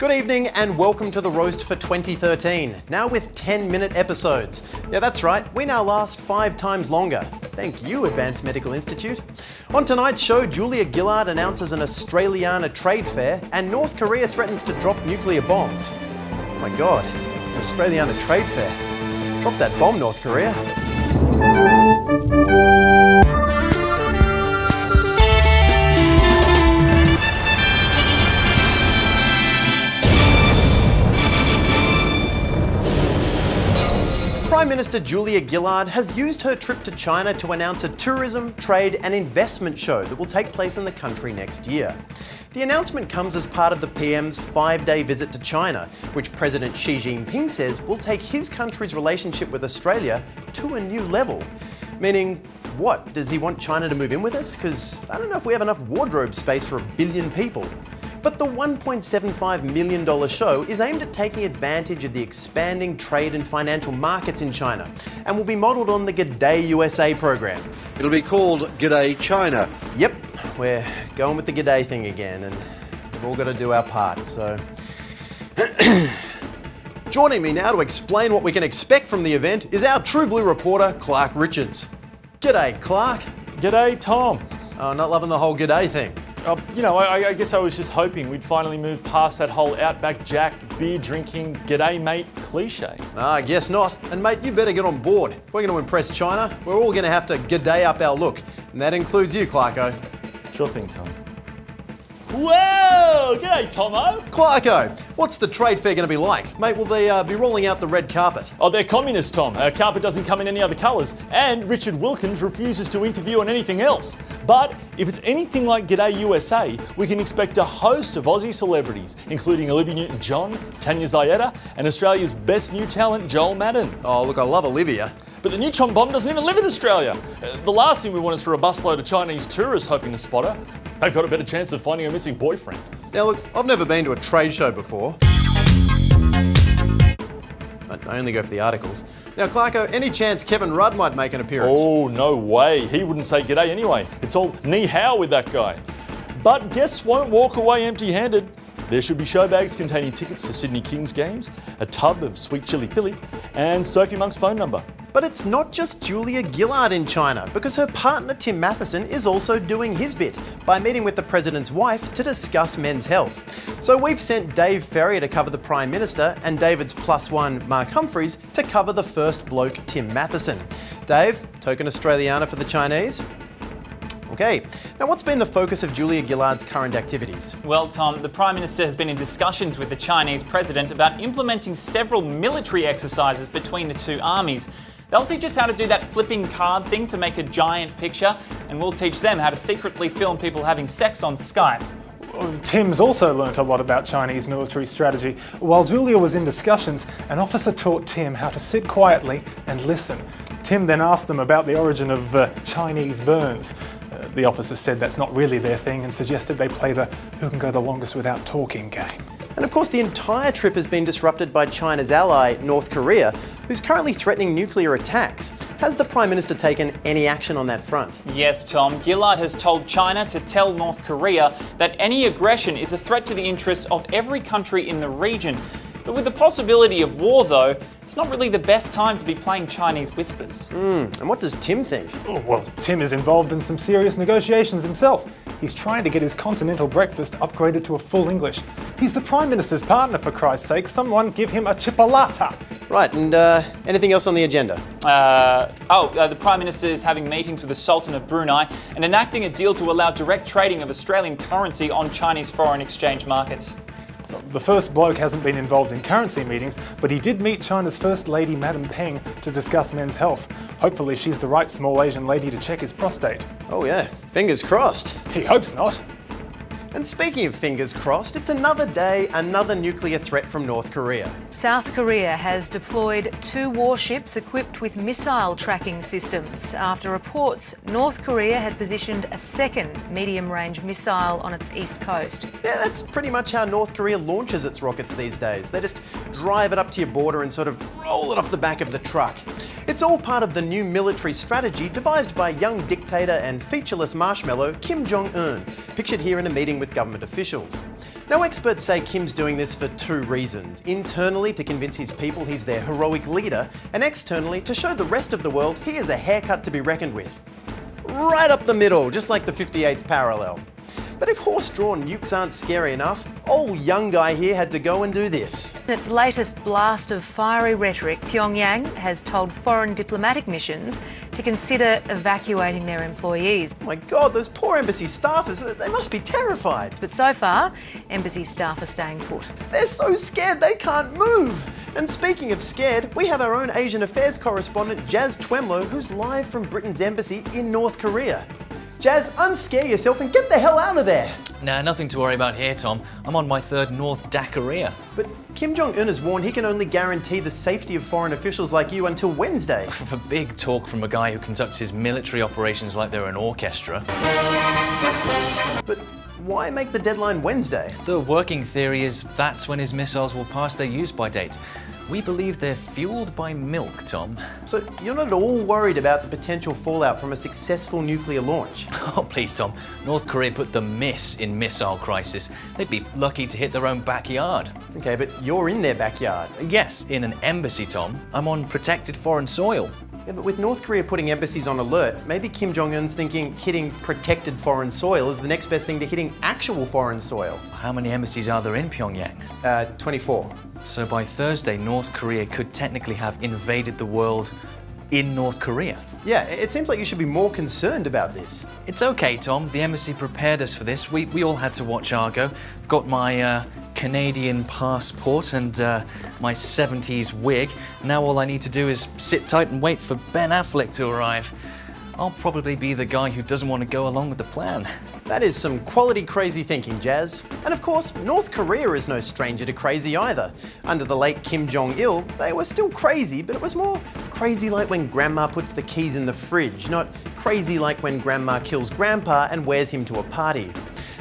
Good evening and welcome to The Roast for 2013, now with 10-minute episodes. Yeah, that's right, we now last 5 times longer. Thank you, Advanced Medical Institute. On tonight's show, Julia Gillard announces an Australiana trade fair and North Korea threatens to drop nuclear bombs. Oh my God, an Australiana trade fair. Drop that bomb, North Korea. Prime Minister Julia Gillard has used her trip to China to announce a tourism, trade and investment show that will take place in the country next year. The announcement comes as part of the PM's 5-day visit to China, which President Xi Jinping says will take his country's relationship with Australia to a new level. Meaning, what? Does he want China to move in with us? Because I don't know if we have enough wardrobe space for 1 billion people. But the $1.75 million show is aimed at taking advantage of the expanding trade and financial markets in China and will be modelled on the G'day USA program. It'll be called G'day China. Yep, we're going with the G'day thing again and we've all got to do our part, so... Joining me now to explain what we can expect from the event is our True Blue reporter, Clark Richards. G'day, Clark. G'day, Tom. Oh, not loving the whole G'day thing. I guess I was just hoping we'd finally move past that whole Outback Jack, beer-drinking, g'day mate cliche. I guess not. And mate, you better get on board. If we're going to impress China, we're all going to have to g'day up our look. And that includes you, Clarko. Sure thing, Tom. Whoa! G'day, Tomo! Clarko, what's the trade fair going to be like? Mate, will they be rolling out the red carpet? Oh, they're communists, Tom. Carpet doesn't come in any other colours. And Richard Wilkins refuses to interview on anything else. But if it's anything like G'day USA, we can expect a host of Aussie celebrities, including Olivia Newton-John, Tanya Zayeda, and Australia's best new talent, Joel Madden. Oh, look, I love Olivia. But the neutron bomb doesn't even live in Australia. The last thing we want is for a busload of Chinese tourists hoping to spot her. They've got a better chance of finding a missing boyfriend. Now look, I've never been to a trade show before. I only go for the articles. Now Clarko, any chance Kevin Rudd might make an appearance? Oh, no way. He wouldn't say g'day anyway. It's all ni hao with that guy. But guests won't walk away empty-handed. There should be show bags containing tickets to Sydney Kings games, a tub of sweet chili Philly, and Sophie Monk's phone number. But it's not just Julia Gillard in China, because her partner Tim Matheson is also doing his bit by meeting with the president's wife to discuss men's health. So we've sent Dave Ferrier to cover the Prime Minister and David's +1 Mark Humphries to cover the first bloke Tim Matheson. Dave, token Australiana for the Chinese? Okay, now what's been the focus of Julia Gillard's current activities? Well, Tom, the Prime Minister has been in discussions with the Chinese President about implementing several military exercises between the two armies. They'll teach us how to do that flipping card thing to make a giant picture, and we'll teach them how to secretly film people having sex on Skype. Tim's also learnt a lot about Chinese military strategy. While Julia was in discussions, an officer taught Tim how to sit quietly and listen. Tim then asked them about the origin of Chinese burns. The officer said that's not really their thing and suggested they play the who can go the longest without talking game. And of course the entire trip has been disrupted by China's ally, North Korea, who's currently threatening nuclear attacks. Has the Prime Minister taken any action on that front? Yes, Tom. Gillard has told China to tell North Korea that any aggression is a threat to the interests of every country in the region. But with the possibility of war, though, it's not really the best time to be playing Chinese whispers. And what does Tim think? Oh, well, Tim is involved in some serious negotiations himself. He's trying to get his continental breakfast upgraded to a full English. He's the Prime Minister's partner, for Christ's sake. Someone give him a chipolata. Right, and anything else on the agenda? The Prime Minister is having meetings with the Sultan of Brunei and enacting a deal to allow direct trading of Australian currency on Chinese foreign exchange markets. The first bloke hasn't been involved in currency meetings, but he did meet China's First Lady, Madam Peng, to discuss men's health. Hopefully she's the right small Asian lady to check his prostate. Oh yeah, fingers crossed. He hopes not. And speaking of fingers crossed, it's another day, another nuclear threat from North Korea. South Korea has deployed 2 warships equipped with missile tracking systems after reports North Korea had positioned a second medium-range missile on its east coast. Yeah, that's pretty much how North Korea launches its rockets these days. They just drive it up to your border and sort of roll it off the back of the truck. It's all part of the new military strategy devised by young dictator and featureless marshmallow Kim Jong-un, pictured here in a meeting with government officials. Now, experts say Kim's doing this for two reasons. Internally, to convince his people he's their heroic leader, and externally, to show the rest of the world he is a haircut to be reckoned with. Right up the middle, just like the 58th parallel. But if horse-drawn nukes aren't scary enough, old young guy here had to go and do this. In its latest blast of fiery rhetoric, Pyongyang has told foreign diplomatic missions to consider evacuating their employees. Oh my God, those poor embassy staffers, they must be terrified. But so far, embassy staff are staying put. They're so scared they can't move. And speaking of scared, we have our own Asian affairs correspondent, Jazz Twemlow, who's live from Britain's embassy in North Korea. Jazz, unscare yourself and get the hell out of there. Nah, nothing to worry about here, Tom. I'm on my third North Korea. But Kim Jong-un has warned he can only guarantee the safety of foreign officials like you until Wednesday. For big talk from a guy who conducts his military operations like they're an orchestra. But why make the deadline Wednesday? The working theory is that's when his missiles will pass their use-by date. We believe they're fueled by milk, Tom. So you're not at all worried about the potential fallout from a successful nuclear launch? Oh, please, Tom. North Korea put the miss in missile crisis. They'd be lucky to hit their own backyard. Okay, but you're in their backyard. Yes, in an embassy, Tom. I'm on protected foreign soil. Yeah, but with North Korea putting embassies on alert, maybe Kim Jong-un's thinking hitting protected foreign soil is the next best thing to hitting actual foreign soil. How many embassies are there in Pyongyang? 24. So by Thursday, North Korea could technically have invaded the world in North Korea. Yeah, it seems like you should be more concerned about this. It's okay, Tom. The embassy prepared us for this. We all had to watch Argo. I've got my Canadian passport and my 70s wig. Now all I need to do is sit tight and wait for Ben Affleck to arrive. I'll probably be the guy who doesn't want to go along with the plan. That is some quality crazy thinking, Jazz. And of course, North Korea is no stranger to crazy either. Under the late Kim Jong-il, they were still crazy, but it was more crazy like when Grandma puts the keys in the fridge, not crazy like when Grandma kills Grandpa and wears him to a party.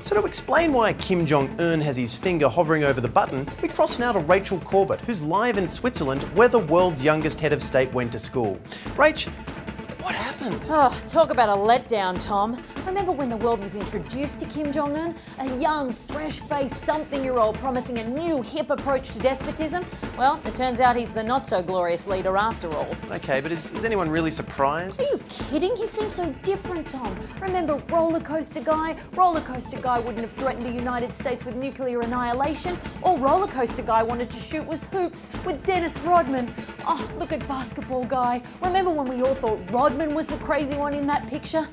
So to explain why Kim Jong-un has his finger hovering over the button, we cross now to Rachel Corbett, who's live in Switzerland, where the world's youngest head of state went to school. Rach, what happened? Oh, talk about a letdown, Tom. Remember when the world was introduced to Kim Jong-un? A young, fresh-faced something-year-old promising a new, hip approach to despotism? Well, it turns out he's the not-so-glorious leader after all. Okay, but is anyone really surprised? Are you kidding? He seems so different, Tom. Remember Roller Coaster Guy? Roller Coaster Guy wouldn't have threatened the United States with nuclear annihilation. All Roller Coaster Guy wanted to shoot was hoops with Dennis Rodman. Oh, look at Basketball Guy. Remember when we all thought Rodman was the crazy one in that picture?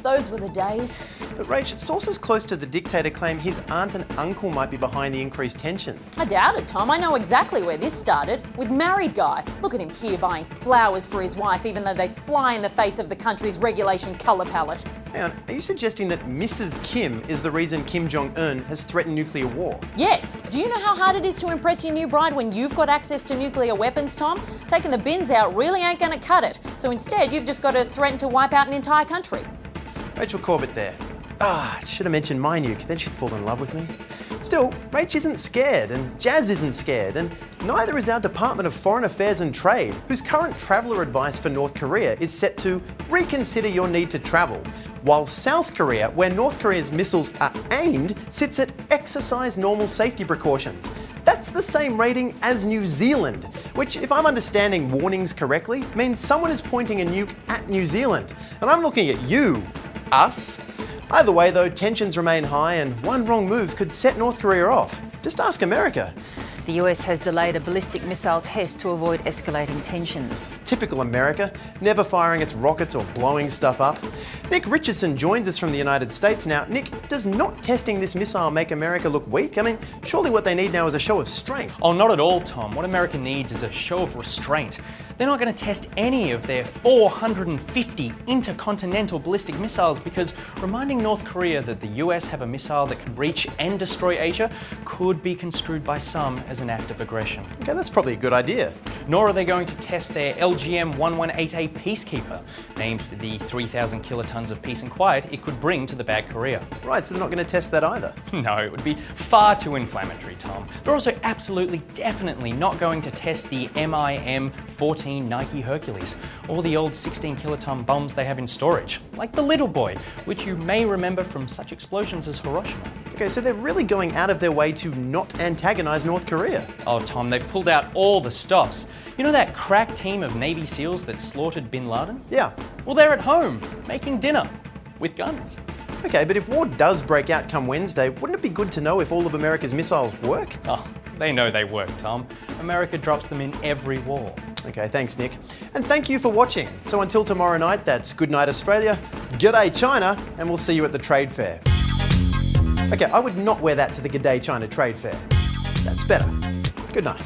Those were the days. But Rach, sources close to the dictator claim his aunt and uncle might be behind the increased tension. I doubt it, Tom. I know exactly where this started. With Married Guy. Look at him here buying flowers for his wife, even though they fly in the face of the country's regulation colour palette. Hang on, are you suggesting that Mrs. Kim is the reason Kim Jong-un has threatened nuclear war? Yes. Do you know how hard it is to impress your new bride when you've got access to nuclear weapons, Tom? Taking the bins out really ain't going to cut it. So instead, you've just got to threaten to wipe out an entire country. Rachel Corbett there. Should have mentioned my nuke, then she'd fall in love with me. Still, Rach isn't scared, and Jazz isn't scared, and neither is our Department of Foreign Affairs and Trade, whose current traveller advice for North Korea is set to reconsider your need to travel, while South Korea, where North Korea's missiles are aimed, sits at exercise normal safety precautions. That's the same rating as New Zealand, which, if I'm understanding warnings correctly, means someone is pointing a nuke at New Zealand. And I'm looking at you, us. Either way though, tensions remain high and one wrong move could set North Korea off. Just ask America. The US has delayed a ballistic missile test to avoid escalating tensions. Typical America, never firing its rockets or blowing stuff up. Nick Richardson joins us from the United States now. Nick, does not testing this missile make America look weak? I mean, surely what they need now is a show of strength. Oh, not at all, Tom. What America needs is a show of restraint. They're not going to test any of their 450 intercontinental ballistic missiles because reminding North Korea that the US have a missile that can reach and destroy Asia could be construed by some as an act of aggression. Okay, that's probably a good idea. Nor are they going to test their LGM-118A Peacekeeper, named for the 3,000 kilotons of peace and quiet it could bring to the bad Korea. Right, so they're not going to test that either. No, it would be far too inflammatory, Tom. They're also absolutely, definitely not going to test the MIM-14 Nike Hercules, or the old 16 kiloton bombs they have in storage, like the Little Boy, which you may remember from such explosions as Hiroshima. Okay, so they're really going out of their way to not antagonise North Korea. Oh, Tom, they've pulled out all the stops. You know that crack team of Navy SEALs that slaughtered bin Laden? Yeah. Well, they're at home, making dinner with guns. Okay, but if war does break out come Wednesday, wouldn't it be good to know if all of America's missiles work? Oh, they know they work, Tom. America drops them in every war. Okay, thanks, Nick. And thank you for watching. So until tomorrow night, that's good night, Australia, g'day, China, and we'll see you at the trade fair. Okay, I would not wear that to the G'day China trade fair. That's better. Good night.